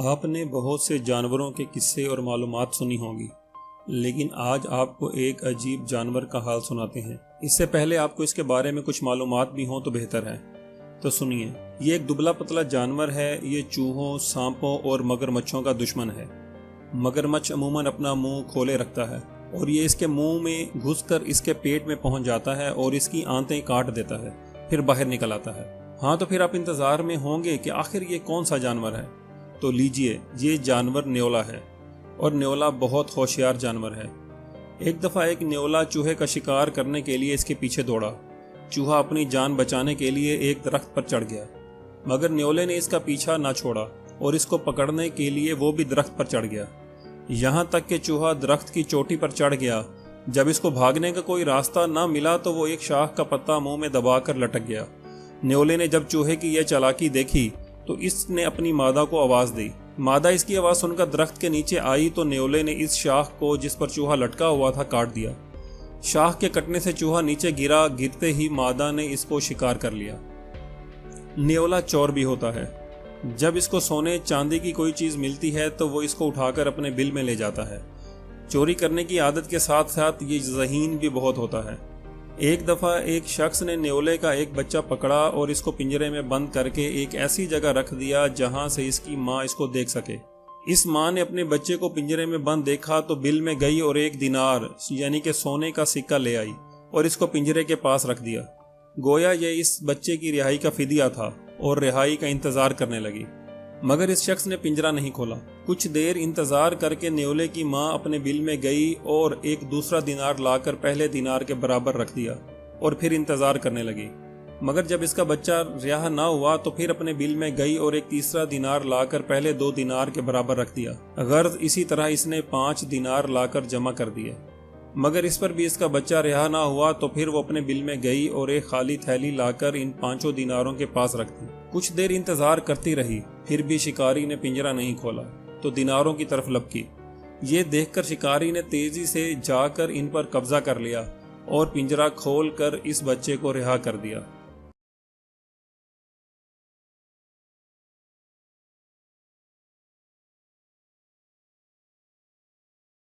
آپ نے بہت سے جانوروں کے قصے اور معلومات سنی ہوں گی، لیکن آج آپ کو ایک عجیب جانور کا حال سناتے ہیں۔ اس سے پہلے آپ کو اس کے بارے میں کچھ معلومات بھی ہوں تو بہتر ہے، تو سنیے۔ یہ ایک دبلا پتلا جانور ہے۔ یہ چوہوں، سانپوں اور مگرمچھوں کا دشمن ہے۔ مگرمچھ عموماً اپنا منہ کھولے رکھتا ہے اور یہ اس کے منہ میں گھس کر اس کے پیٹ میں پہنچ جاتا ہے اور اس کی آنتیں کاٹ دیتا ہے، پھر باہر نکل آتا ہے۔ ہاں، تو پھر آپ انتظار میں ہوں گے کہ آخر یہ کون سا جانور ہے؟ تو لیجئے، یہ جانور نیولا ہے، اور نیولا بہت ہوشیار جانور ہے۔ ایک دفعہ ایک نیولا چوہے کا شکار کرنے کے لیے اس کے پیچھے دوڑا۔ چوہا اپنی جان بچانے کے لیے ایک درخت پر چڑھ گیا، مگر نیولے نے اس کا پیچھا نہ چھوڑا اور اس کو پکڑنے کے لیے وہ بھی درخت پر چڑھ گیا، یہاں تک کہ چوہا درخت کی چوٹی پر چڑھ گیا۔ جب اس کو بھاگنے کا کوئی راستہ نہ ملا تو وہ ایک شاخ کا پتا منہ میں دبا کر لٹک گیا۔ نیولے نے جب چوہے کی یہ چالاکی دیکھی تو اس نے اپنی مادہ کو آواز دی۔ مادہ اس کی آواز سن کر درخت کے نیچے آئی تو نیولے نے اس شاخ کو جس پر چوہا لٹکا ہوا تھا کاٹ دیا۔ شاخ کے کٹنے سے چوہا نیچے گرا، گرتے ہی مادہ نے اس کو شکار کر لیا۔ نیولا چور بھی ہوتا ہے۔ جب اس کو سونے چاندی کی کوئی چیز ملتی ہے تو وہ اس کو اٹھا کر اپنے بل میں لے جاتا ہے۔ چوری کرنے کی عادت کے ساتھ ساتھ یہ ذہین بھی بہت ہوتا ہے۔ ایک دفعہ ایک شخص نے نیولے کا ایک بچہ پکڑا اور اس کو پنجرے میں بند کر کے ایک ایسی جگہ رکھ دیا جہاں سے اس کی ماں اس کو دیکھ سکے۔ اس ماں نے اپنے بچے کو پنجرے میں بند دیکھا تو بل میں گئی اور 1 دینار یعنی کہ سونے کا سکہ لے آئی اور اس کو پنجرے کے پاس رکھ دیا۔ گویا یہ اس بچے کی رہائی کا فدیہ تھا اور رہائی کا انتظار کرنے لگی، مگر اس شخص نے پنجرہ نہیں کھولا۔ کچھ دیر انتظار کر کے نیولے کی ماں اپنے بل میں گئی اور ایک دوسرا دینار لا کر پہلے دینار کے برابر رکھ دیا اور پھر انتظار کرنے لگی، مگر جب اس کا بچہ رہا نہ ہوا تو پھر اپنے بل میں گئی اور ایک تیسرا دینار لا کر پہلے 2 دینار کے برابر رکھ دیا۔ غرض اسی طرح اس نے 5 دینار لا کر جمع کر دیے، مگر اس پر بھی اس کا بچہ رہا نہ ہوا تو پھر وہ اپنے بل میں گئی اور ایک خالی تھیلی لا کر ان 5 دیناروں کے پاس رکھ دی۔ کچھ دیر انتظار کرتی رہی، پھر بھی شکاری نے پنجرہ نہیں کھولا تو دیناروں کی طرف لپکی۔ یہ دیکھ کر شکاری نے تیزی سے جا کر ان پر قبضہ کر لیا اور پنجرہ کھول کر اس بچے کو رہا کر دیا۔